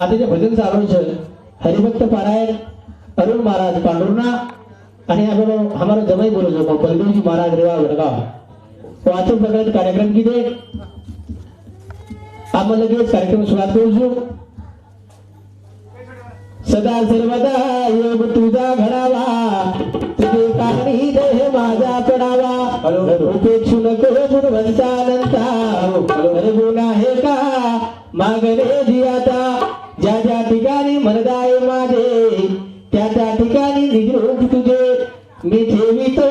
आता जे भजन चालू છે हरिभक्त पारायण अरुण महाराज पांडुरना आणि आपण हमारा जमाई बोलो जो बलदेव जी महाराज रेवा वडगाव वाचन प्रकार कार्यक्रम की दे आपण लगेच कार्यक्रम सुरुवात करू सदा सर्वदा योग तुझा घडावा तुझे कारणी देह माझा पडावा उपेक्षु नको गुणवंता अनंता अरे गुण आहे का मागणे जी आता ज्या ज्या ठिकाणी मनदाय माझे त्या त्या ठिकाणी निजरूप तुझे मी ठेवितो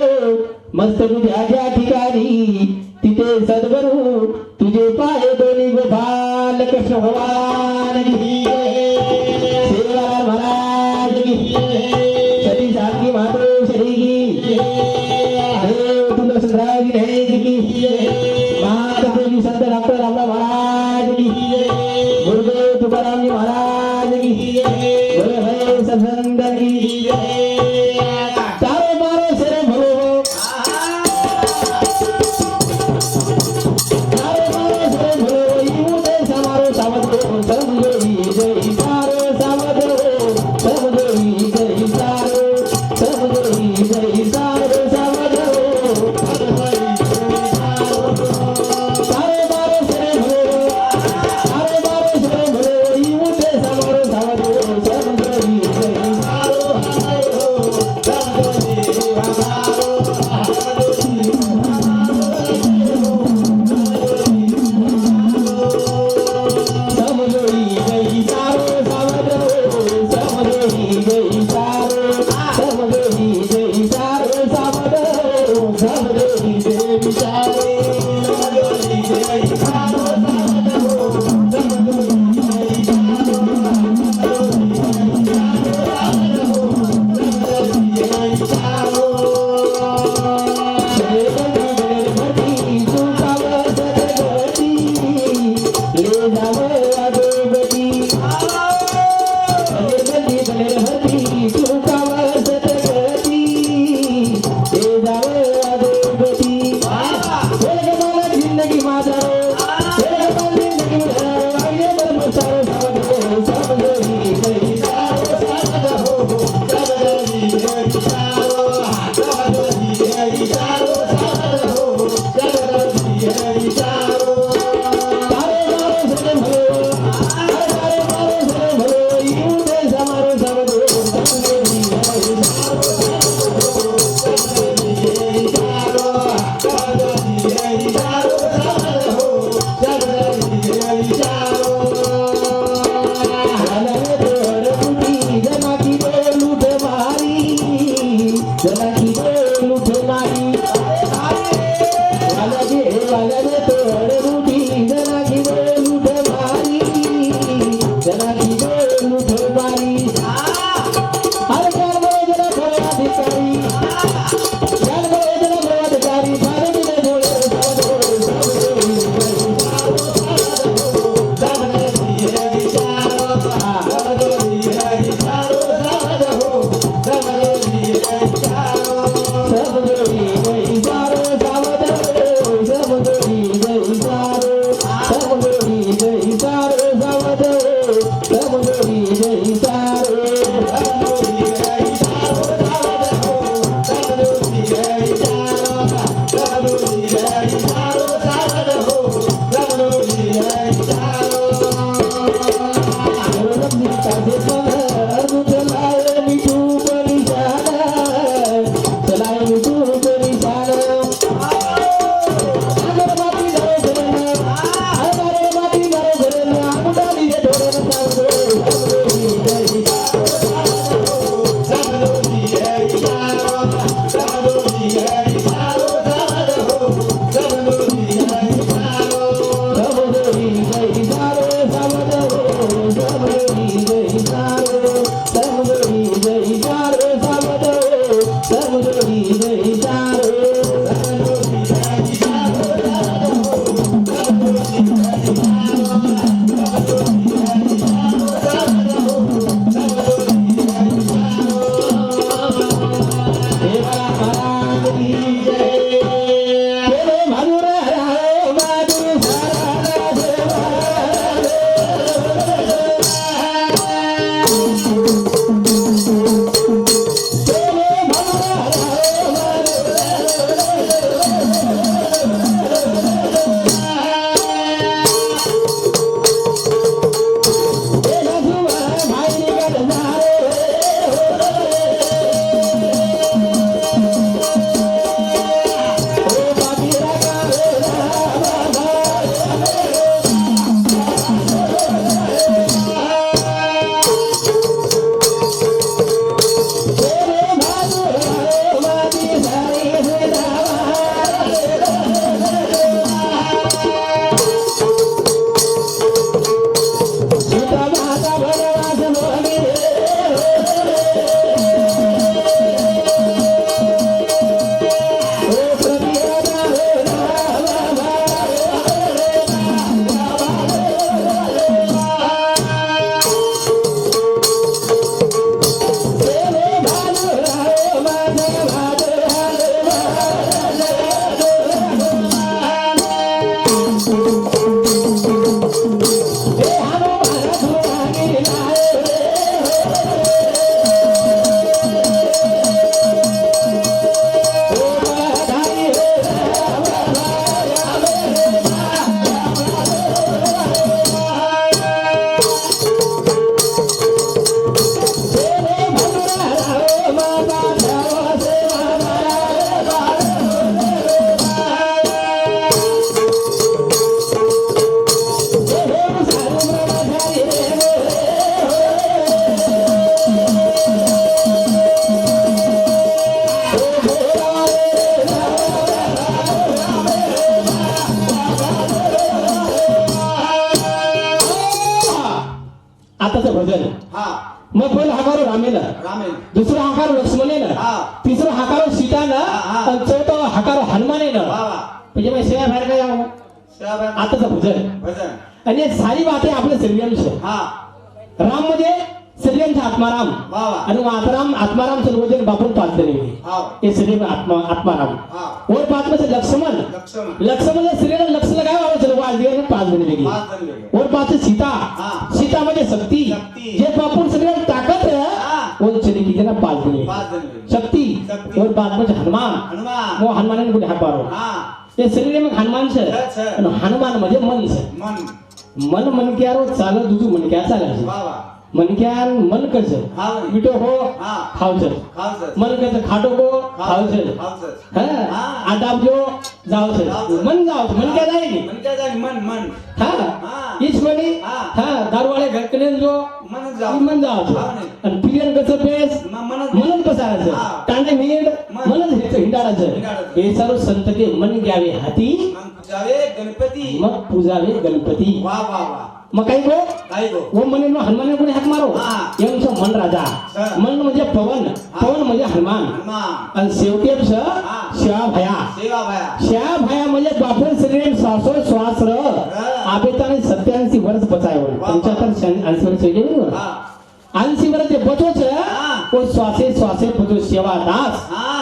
मस्त तुझ्या ज्या ठिकाणी तिथे सद्गुरु तुझे पाय दोन्ही गोपाल कृष्ण भगवान की सेवालाल महाराज की सती सारखी माधव श्री की देव तुलसीराज की महादेवी संत डॉक्टर रामराव महाराज की गुरुदेव तुकाराम जी महाराज की गुरु भाई सत्संग की चारों मारो सिर भलो चारों मारो सिर भलो यू दे समारो सावध को समझो जय सारो सावध हो समझो जय सारो समझो जय सारो सावध हो चारों मारो सिर भलो चारों मारो सिर भलो यू दे समारो सावध को समझो जय सारो भुजन हा मग पहिला हाकारो रामेला रामेल दुसरा हाकारो लक्ष्मणेनं हा तिसरा हाकारो सीतानं हा. आणि चौथा हाकारो हनुमानेनं वा वा म्हणजे मग सेवा बाहेर काय यावं शाबास. आताचं भुजन भजन आणि हे सारी बाते आपल्या सर्वांश हा राम मध्ये सर्वांचा आत्माराम वा वा आणि आत्माराम सर्वजन बापून पाच दिले हा हे सर्व आत्माराम हा और पाच में से लक्ष्मण लक्ष्मण लक्ष्मण श्रीला लक्ष्य लगाया वाला चलो आज दिए पाच दिन लगी पाच जण वेगळे. और पाच से सीता हाँ. सीता म्हणजे शक्ती शक्ती. जे बापून सगळे ताकत है हाँ. वो चली की जना पाच दिन पाच जण वेगळे. शक्ती शक्ती. और पाच में हनुमान हनुमान वो हनुमान ने बोले हाथ पारो हा ये शरीर में हनुमान से छ. आणि हनुमान म्हणजे मन से मन मन मन क्या रो चालत दुजू मन क्या चालायचं वा वा मनक्यान मन कसं हा म्हणे. मिठो हो हा खावचं खावसच. मन कसं खाटो हो खावचं खावसच. हा हा. आदाब जो जावचं जावचं. मन जावचं मन क्या जाएगी मन काय झाली मन मन हा हा. इस मनी हा. हा दारूवाले घरकने जो मन जाऊ मन जावचं हा म्हणे. आणि पिरियन कसं पेस मनच मनच पसारायचं हा. तांडे मिनिट मन. मनच हिंडाळायचं हिंडाळायचं. हे सर्व संत के मन घ्यावे हाती मग पूजावे गणपती मग पूजावे गणपती वा वा वा मग काही गो काय गो वो मने हनुमान कोणी हाक मारो हा. यांचं मन राजा हा. मन म्हणजे पवन पवन म्हणजे हनुमान हनुमान आणि शेवटी हा. शिवा भया सेवा भया शिवा भया म्हणजे बापूर शरीर श्वासो श्वास र आबेताने 87 वर्ष बचायवर वा. 75 80 वर्ष गेली हा 80 वर्ष ते बचोच हा. वो श्वासे श्वासे बचो सेवा दास हा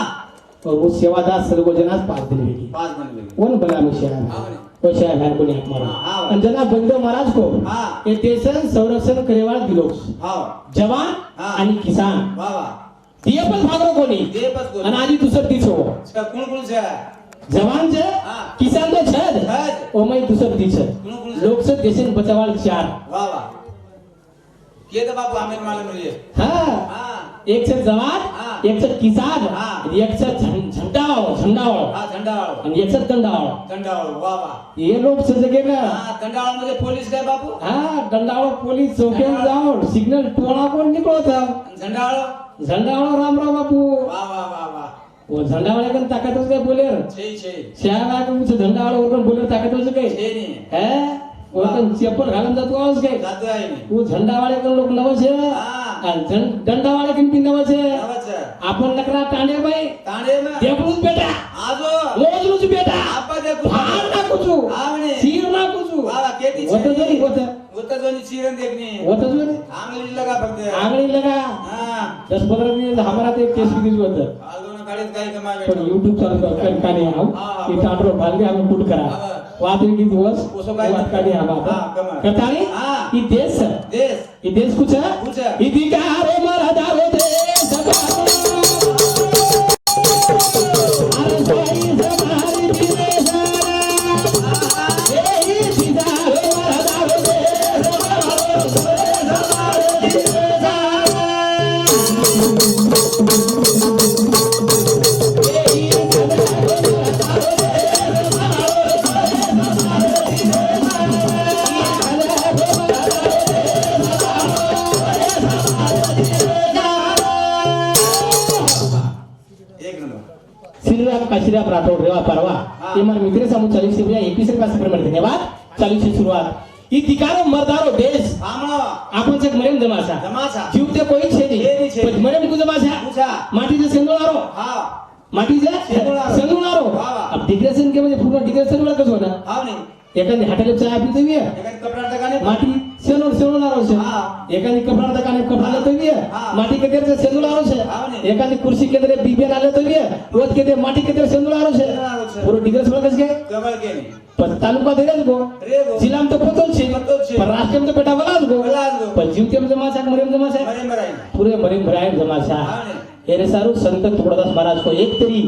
और वो सेवा दास सर्व जनास पाच दिन वेगी पाच जण वेगळे. कोण बना में शिवा हा म्हणे. वो शिवा भया कोणी हाक मारो हा. आणि जना बंद महाराज को हा ये देशन संरक्षण करेवाळ दिलो हा जवान हा. आणि किसान वा वा ते पण भागरो कोणी ते पच गो आणि आधी दुसरं तीच हो कोण कोण से जवान जे हा. किसान तो छद छद. ओ मैं दूसर तीच कोण कोण से लोक से देशन बचावाल चार वा वा के तो बाबू आमेर मालूम नहीं है हा हा एक से जवान हा. एक से किसान हा. आणि एक से झंडावाळ हा दंडाळ आणि एक से दंडावाळ दंडाळ वा वा हे लोक से जगे ना हा दंडाळ मध्ये पोलीस काय बाबू हा दंडावाळ पोलीस चौकीवर जाऊन सिग्नल टोळा कोण निघत झंडाळ झंडावाळ रामराव बापू वा वा वा वा वो झंडावाळे कन ताकतच काय बोलेर छे छे शहरा का कुछ झंडावाळ वगैरे बोलेर ताकतच काय छे नहीं है वो तो चप्पल घालून जातो आवाज काय जातो आहे नहीं वो झंडा वाले कन लोक नवस है हा आणि डंडा वाले कन भी नवस है आवाज आपण नकरा टांडे बाई तांडे में देखूच बेटा आजो मोजलूच बेटा आपा देखो भार ना कुचू आवणे सीर ना कुचू वा वा केती होत जरी होत होता जोनी चीरन देखनी होत जरी आंगली लगा फक्त आंगળી लगा हा 10-15 दिन हमारा ते केस किती होत आजो ना काढीत काही कमावे पण YouTube चालू कर काने आव हा. इथं आठवड भालगे आम्ही कुट करा हा. वात की दिवस उसो काय वात काने आवा हा, कमा. करतानी हा. ई देश देश ई देश कुछ कुछ ई दिगारे मरदारो देश अरे कोई हमारी दिलेसा ए दिगारे मरदारो देश हमारे दिलेसा एक नंबर श्रीराम काशीराम राठोड रेवा परवा ते मला मित्र समूह 40 रुपया 21 रुपया प्रमाण धन्यवाद 40 ची सुरुवात ई दिकारो मरदारो देश आमळो आपण से मरेम जमासा जमासा जीव ते कोई छे छे नहीं, छे नहीं नहीं। मरेम को जमासा पूछा माटी से सेंदुळारो हा माटी से सेंदुळारो. सेंदुळारो वा वा. अब डिग्रेशन के म्हणजे पूर्ण डिग्रेशन वाला कसं होता हाव नाही एखादी हाटेल चहा पितो बी एखादी कपडा टकाने माटी सेंदुळारो से हा. एखादी कपडा दुकाने कपडा लेतो बी हा. माटी के तेरे सेंदुळारो से हाव नाही. एखादी कुर्सी के तेरे बीबे डाले तो बी रोज के तेरे माटी के तेरे सेंदुळारो से सेंदुळारो से. पूर्ण डिग्रेशन वाला कसं काय कबळ केली पण तालुका देरेच गो रे गो जिल्हा तो पतोल छे पतोल छे. पण राष्ट्र में तो बेटा बलाच गो बलाच गो. पण जीव ते जमा छा मरेम जमा छा मरे मराई पूरे मरीम भराय जमा छा हाव नाही एरे सारू संत थोड़ादास महाराज को एक तरी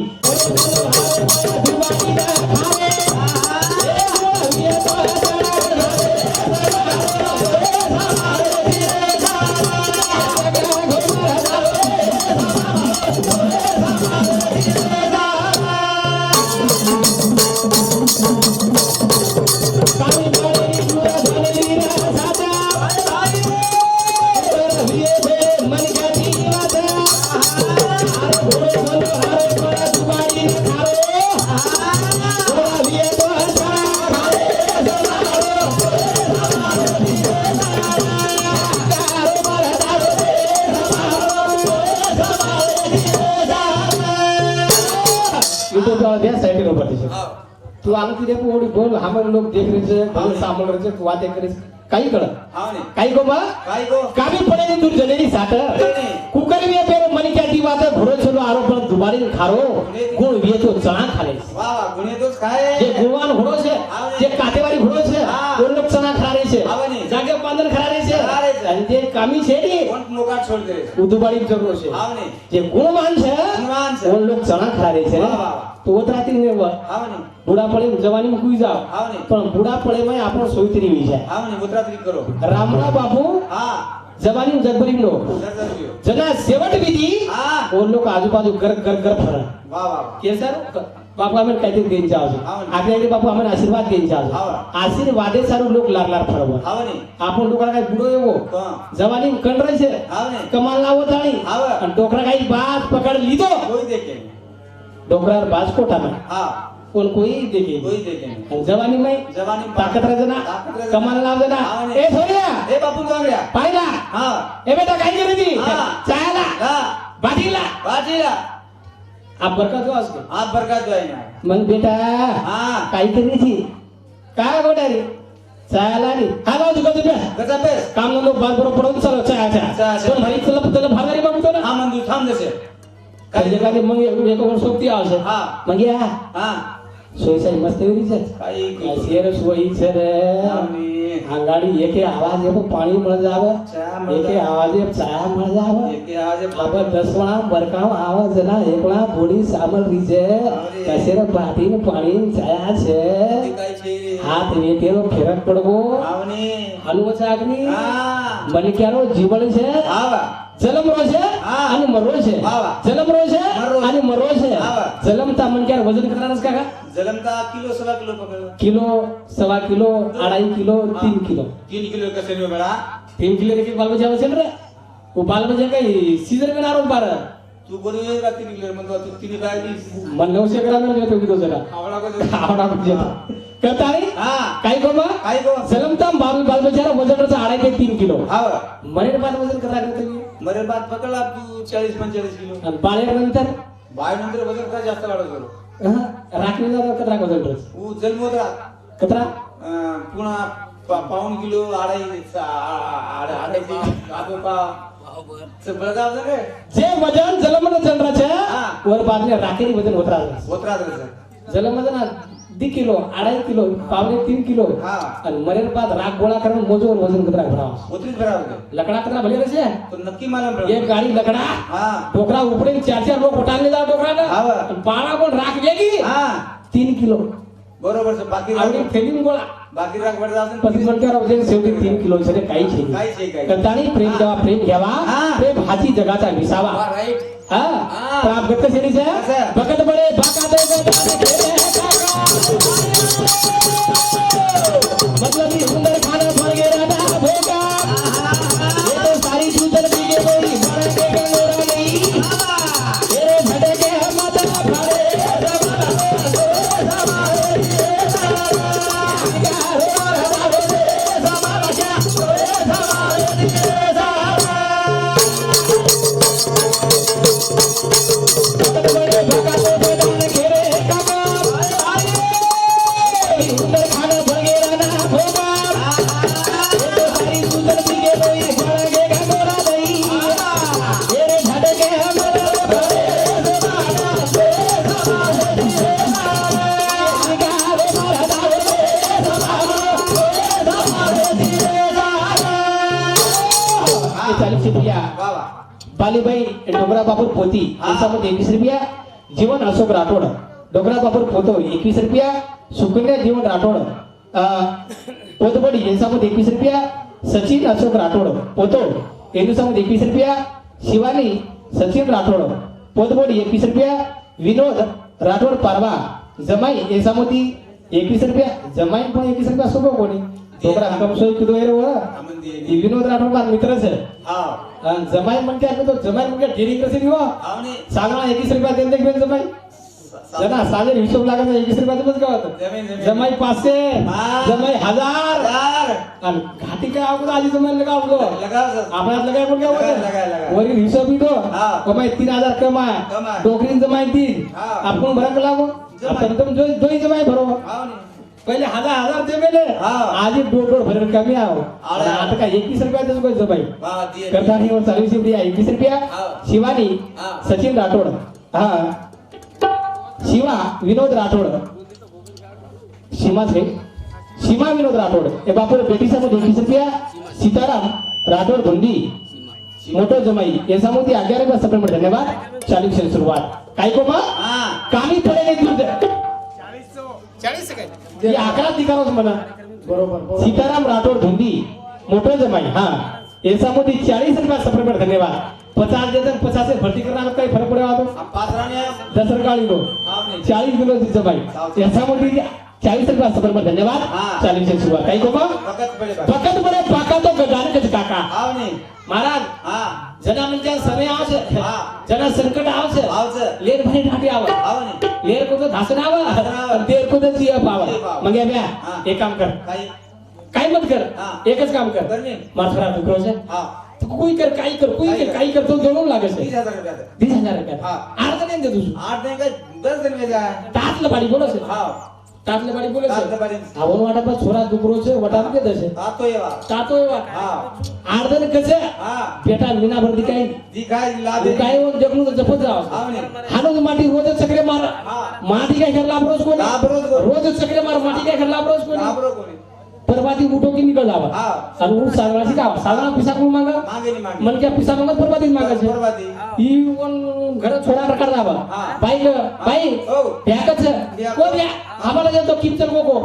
मन तो क्या साइड नो पड़ती है हाव तू आम की देखो ओडी बोल हमारे लोग देख रहे छे बोल सामल रहे छे बातें करे काही कळ हाव ने काही को मा काय गो काबी पडे ने दूर जलेली साठ कुकर में पेरो मनी क्या दी बात घोड़ो चलो आरोप दुबारी खारो गुण वे तो चना खाले वाह वाह गुणे तोच काय जे गुणवान घोड़ो छे जे काटेवारी घोड़ो छे वो लोग चना खा रहे छे आवनी जागे पांदन खा रहे खा रहे छे छे. आणि जे कामी छे नी कोण मोकाट छोड़ दे उदुबारी जरूर छे हाव ने जे गुणवान छे गुणवान छे. वो लोग चना खा रहे छे वाह, वाह, वाह. तो उतराती ने हाव ने बुढ़ा पड़े जवानी में कुई जाओ हाव ने पण बुढ़ा पड़े में आपन सोईतरी हुई जाए हाव ने उतरात्री करो रामला बापू हा जवानी में जगबरी नो जरूर जना सेवट विधि हा वो लोग आजूबाजू घर घर घर फरा वाह वाह के सर बापू आम्हाला काहीतरी देईन जावं हाव ना. आपल्याकडे बापू आम्हाला आशीर्वाद देईन जावं हाव. आशीर्वादे सारू लोक लागणार फरवर हाव ने आपण लोकांना काही बुडो येवो कोण जवानी कंडरे છે हाव ने कमाल लावो ताणी हाव. आणि डोकरा काही बाज पकड લીધો कोई देखे डोकरा बाज कोठाમાં हा कोण कोई देखे कोई देखे आणि जवानी में जवानी ताकत राजना ताकत राजना. कमाल लावजना हाव ने. ए सोनिया ए बापू गांगड्या पाहिला हा ए बेटा काय करी ती हा. चायला हा बाटीला बाजीला आप बरकत हो असके आप बरकत दो ना मग बेटा हा काय करी ती काय गोटा रे चायला रे हा लाव तुका तुझ्या कसा बेस काम नो बार बरोबर पडून चल चाय चहा, चहा. पण भाई चल त्याला भागारी बघतो ना हा मंदू थांब जसे काही जगाने मग एक वर सोबती आवશે हा मग या हा सोयसाई मस्त वेरी છે काही શેર સોઈ છે રે आम्ही આંગાડી એકે આવાજ એવો પાણી મળ જાવે ચા મળ એકે આવાજે ચા મળ જાવે एके आज બાબા દસવાણા બરકાવ આવાજ ના એકલા બોડી સામલ રીજે કસેર બાટીને પાણી ચાયા છે काय छे હાથ વેટેલો ફેરક પડવો आवने હનુમત આગની हा મલિક્યાનો જીવન છે आवा જલમરો છે હા. અને મરો છે વાહ. જલમરો છે મરો. અને મરો છે વાહ. જલમતા મનક્યાર વજન કરવાના કાકા जलमता किलो सवा किलो पकड़ किलो सवा किलो 2.5 किलो 3 किलो 3 किलो कसे में बड़ा 3 किलो के बाल बजाव છે रे वो बाल बजा काही सीजन में नारो बार तू बोलू ये का 3 किलो मतलब तू 3 काय दी मन 900 ग्राम में जो तो जरा आवडा को आवडा म्हणजे करता रे हा काय कोमा काय गो जलमता बाल बजारा वजनाचा 2.5 ते 3 किलो हाव मरे बाद वजन करा करते मरे बात पकड़ आप तू 40 45 किलो आणि बाळेर नंतर बाय नंतर वजन का जास्त वाढत गेलो राखणी जातो कतरा वजन रस ऊ जन्मोदरा कतरा पुन्हा पाऊन किलो आडायची आबोका बळगाव रे जे वजन जलमन चंद्राच्या हा. वर बादने राखेरी वजन होत राहत होत राहत जलमन ना 2 किलो 2.5 किलो 3 किलो हा आणि मरेर बाद राख गोळा करून मोजवर वजन कतरा भराव होतीच बराबर लकडा कतरा भले रसे तो नक्की मला एक गाडी लकडा हा टोकरा उपडे 4 लोक उठाले जाव टोकरा हा वा. आणि पाळा कोण राख वेगी हा 3 किलो बरोबर છે બાકી आवडी थेलिंग गोळा બાકી રાખ વડે આવશે पती म्हणकर वजन शेवटी 3 किलो છે काही છે काय છે काय कंटाळी प्रेम देवा प्रेम घ्यावा हा. प्रेम हाची जगाचा विसावा वा राईट हा हा. तर आप गत्त शरीर से कसं? भगत बड़े बाका दे मतलब ये सुंदर खाना फल गे राजा भोगा ये तो सारी सुंदर बीगे बोली भर के गंगोरा नहीं तेरे भटे के माता भरे वा वा बालीबाई डोंगरा बापूर पोती याच्यामध्ये 21 रुपया जीवन अशोक राठोड डोंगरा बापूर पोतो 21 रुपया सुकन्या जीवन राठोड पोतबडी याच्यामध्ये 21 रुपया सचिन अशोक राठोड पोतो याच्यामध्ये 21 रुपया शिवानी सचिन राठोड पोतबडी 21 रुपया विनोद राठोड पारवा जमाई याच्यामध्ये 21 रुपया जमाई पण 21 रुपया सोबत कोणी डोंगरा कम सोय किलो आहे रे आमंदी ही विनोद राठोड माझा मित्रच आहे हा आणि जमाई म्हणते आपण तो जमाई म्हणजे डेरी कसे निवा आवने सांगा 21 रुपया देते घेऊन जमाई जना साजर हिशोब लागायचा 21 रुपयाचं बस गावात जमीन. जमाई 500 हा. जमाई 1000 यार आणि घाटी काय अवघड आधी जमाई लगावलो लगाव आपल्यात लगाय पण लगाय. वरील हिशोब तो हा. कमाई 3000 कमाय कमाय. डोकरीन जमाई 3 हा. आपण भरक लागो जमाई. आपण एकदम जोई जमाई भरो हाव नी. पहिले 1000 जमेले हा. आधी डोकर भरण कमी आहो आले. आणि आता काय 21 रुपयाचं कोण जमाई वा ती करतानी वर 40 रुपया 21 रुपया हा. शिवानी हा. सचिन राठोड हा शिवा विनोद राठोड सीमा विनोद राठोड हे बापूर बेटीसमोर 21 रुपया सीताराम राठोड धुंदी मोठो जमाई याच्यामध्ये 11 रुपया सप्रेमर धन्यवाद 40 से सुरुवात काय को मग हा कामी पडले दूध 40 सेकंद हे 11 दिकारोच म्हणा बरोबर सीताराम राठोड धुंदी मोठो जमाई हा याच्यामध्ये 40 रुपया सप्रेमर धन्यवाद 50 देते 50 से भरती करना काही फरक पडेवा तो हम पाच राणे 10 रुपये लो हाव नी. 40 किलो जमाई याच्यामध्ये 40 रुपया सप्रेमर धन्यवाद हा. 40 से सुरुवात काय को मग फकत पडे बा. फकत बरे पाका तो गजानकच काका हाव नी. महाराज हा जना म्हणजे समय आवश्यक हा. जना संकट आवश्यक आवचं. लेर भाई ढाटी आवा हाव नी. लेर को तो धासन आवा धासन देर को तो जिया पावा जिया पावा. मग या ब्या हा. एक काम कर काही काय मत कर हा. एकच काम कर करणे. माथरा तू करो हा तू कोई कर काही कर कोई कर काही कर तो जोडून लागेल 30,000 रुपये आता. 20,000 रुपये हा. अर्ध नाही दे तुझं 8 दिन काय 10 दिन में जाय तातलं बाडी बोलस हाव तातलं बाडी बोलस तातलं बाडी. आवण वाटा पण छोरा दुकरो छे वटा के दसे तातो येवा तातो एवा हा अर्धन कसे हा बेटा मीना भरती काय दिखाय लादे तू काय होऊन जगणू जपत जाव हाव नी. हानोज माटी रोज चक्रे मार हा माटी काय करला रोज कोणी लाभ रोज कोणी. रोज चक्रे मार माटी काय करला रोज कोणी लाभरो कोणी परवाती उठो की निकल जावा हा आणि उठ सागराची का सागरा पिसा कोण मागा मागे नी मागे मन क्या पिसा मागत परवाती मागायचे बरबादी ही वन घर छोडा रकार जावा हा. बाई हो ब्याकच कोण या आम्हाला देतो किमचल कोको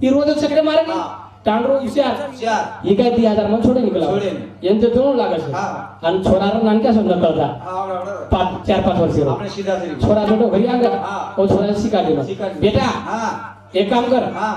ही रोज चक्रे मारे हा. टांगरो हुशार चार ही काय 3000 मन छोडे निकला छोडे. यांचे दोन लागायचे हा. आणि छोराला नानक्या समजा करता हाव ना 4-5 वर्ष आपने सीधा से छोरा छोटो घरी आंगा हा. ओ छोरा शिका दिलो शिकायला. बेटा हा एक काम कर हा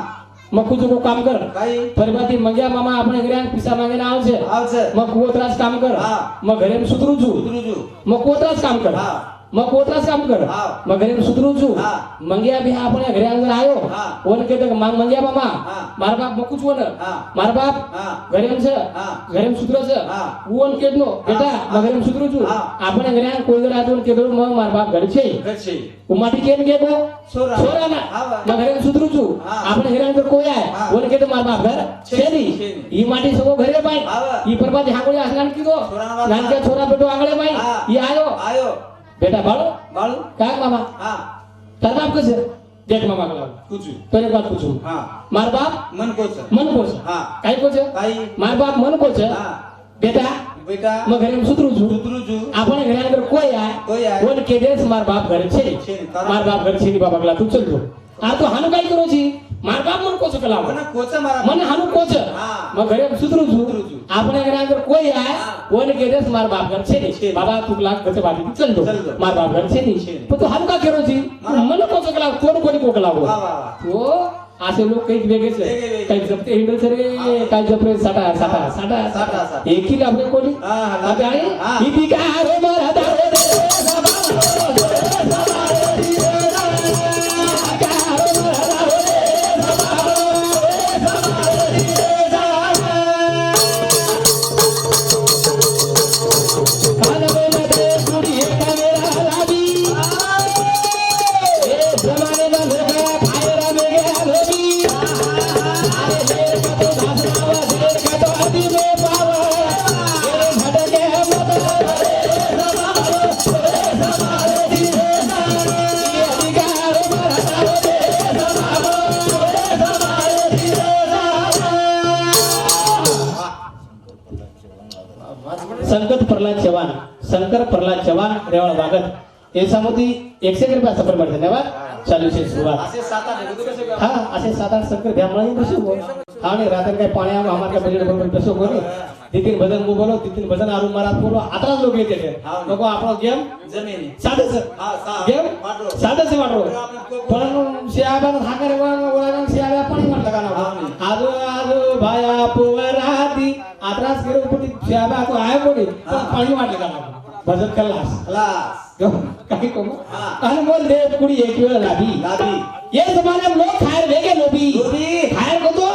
मग कुछ को काम कर काही परबाती मंग्या मामा આપણે ઘરે પૈસા માંગીને આવશે આવશે મગ કોતરાસ કામ કર હા. મગ ઘરે સુધરું છું ઉતરુજુ મગ કોતરાસ કામ કર હા મગ કોતરાસ કામ કર હા. મગ ઘરે સુધરું છું હા. મંગ્યા બી આપણે ઘરે અંદર આવ્યો હા. ઓન કે મંગ્યા મામા હા. મારા બાપ મકું છું ને હા. મારા બાપ હા ઘરે છે હા. ઘરે સુધરો છે હા. ઓન કેનો બેટા મગ ઘરે સુધરું છું હા. આપણે ઘરે કોઈ દર આતો કે દો મારા બાપ ઘરે છે ગચ્છી ઉમાટી કેમ કે કો છોરા છોરાના હા મગ ઘરે સુધરું છું હા. આપણે ઘરે અંદર કોઈ આય હા. ઓન કે મારા બાપ ઘર છે ની છે ની. ઈ માટી સગો ઘરે ભાઈ હા. ઈ પરબાદ હાંગોળી આસનાન કીધો છોરાના વાત નાનકે હા. છોરા બેટો આંગળે ભાઈ હા. ઈ આયો આયો બેટા બાળો બાળુ કાક મામા હા તાર બાપ કસે દેખ મામા કલા કુછુ તો એક વાત પૂછું હા માર બાપ મન को છે મન કો છે હા કાઈ કો છે काही માર બાપ મન કો છે હા બેટા બેટા मैं घरे में सुधरू છું ઉતરુજુ આપણે ઘરે અંદર કોઈ આય કોઈ આય. કોણ કે દેસ માર બાપ ઘરે છે ની. છે ની. તારા- માર બાપ ઘરે છે ની બાબા કલા તું ચલજો આ તો હાનું કાઈ કરો છી માર બાપ મન કો છે કલા મને કોચા મારા મને હાનું કો છે હા मैं घरे में सुधरू છું સુધરું છું. આપણે ઘરે અંદર કોઈ આય હા. કોણ કે દેસ માર બાપ ઘર છે છે ની ની. બાબा તું લાગ ગતે વાતી ચલજો ચલજો. માર બાપ ઘર છે ની છે ની. पण तू हाનું का केरो છી હા. મને કો છે કલા कोण कोणी को कला वा वा वा तो असे लोक काही वेगळे वेगळे. काही जपते हिंडल सरे काही जपरे साठा साठा साठा साठा, साठा. एकी लाभले कोणी हा, हा, आता आहे हा. इति का रे मरा दारे रे शंकर प्रल्हाद चव्हाण रेवाळ वागत याच्यामध्ये 100 रुपया सफर मध्ये धन्यवाद चालू से सुरुवात असे 7-8 हेतू कसे का हाँ असे 7-8 शंकर भ्यामळा कसो हो हाँ ने रातन काय पाणी आम्हाला काय बजेट बरोबर कसो बोलो तितीन भजन बोलो तितीन भजन आरू महाराज बोलो आता लोक येते ते नको आपला गेम जमिनी साधे सर हा सा गेम वाटो साधे से वाटो पण शियाबान हाकर वळान शियाबा पाणी म्हटलं का ना आजो आजो भाया पोवराती आत्रास करू पण शियाबा तो आहे कोणी पण पाणी वाटलं का ना भजन कल्लास खलास काही कोण हा. अनमोल देव कुडी एक वेळ लाभी लाभी ये जमाने लोग खायर वेगे लोभी लोभी. खायर को तो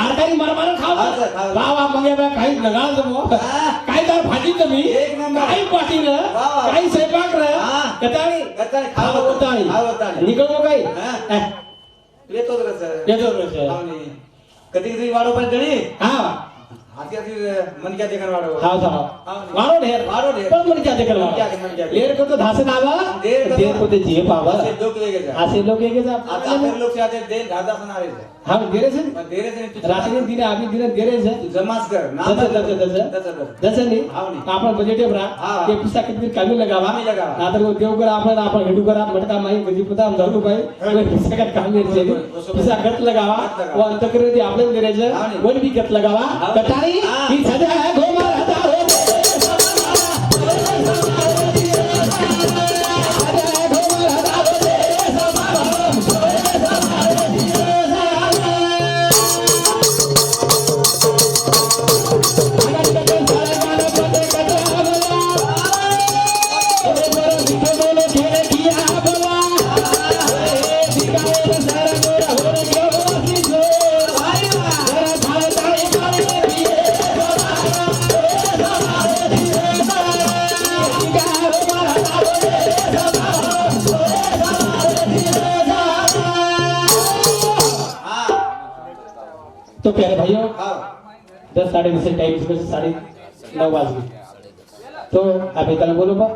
आरकारी मार खाव खावचं, खावचं. वा वा मग बा काही नगाळ जमो हा. काय तर भाजी तुम्ही एक नंबर. काही पाटी न वा वा. काही स्वयंपाक र हा. कताळी कताळी, खाव खाव कताळी कताळी. निकळो काही हा. येतो तर सर येतो रे कधी कधी वाढव पण तरी हा हाती हाती मन क्या देखन वाढव हाव साव वारो ढेर वारो ढेर. पण मन क्या देखल मन क्या देखल. लेर को तो धासे नावा देर देर को ते जिये पावा असे लोक वेगळे जा. असे लोक एक आता आपले लोक आते देर दादा सण आले हा देरे से देरे से तू रात्री दिन आम्ही दिन देरे से तू जमाच कर नाम जसं नाही हाव नाही. आपण बजेटे भरा हा. ते पिसा किती कमी लगावा कमी लगावा. नातर वो देव कर आपण हिडू करा म्हणता माई गजी पुता हम धरू भाई वो पिसा का काम आहे पिसा गट लगावा गट लगावा. वो अंतकर दी आपले देरेचं हाव नाही. वन भी गट लगावा हाव. कटारी हा. की सदा घोमा रहता हो तो प्यारे भाइयों हाव 10 साढ़े 10 टाइम से 9:30 बज गए तो अभी त्याला बोलू बा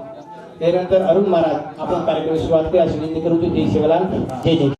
त्यानंतर अरुण महाराज आपण कार्यक्रम सुरुवात करू अशी विनंती करू जय शिवलाल जय जय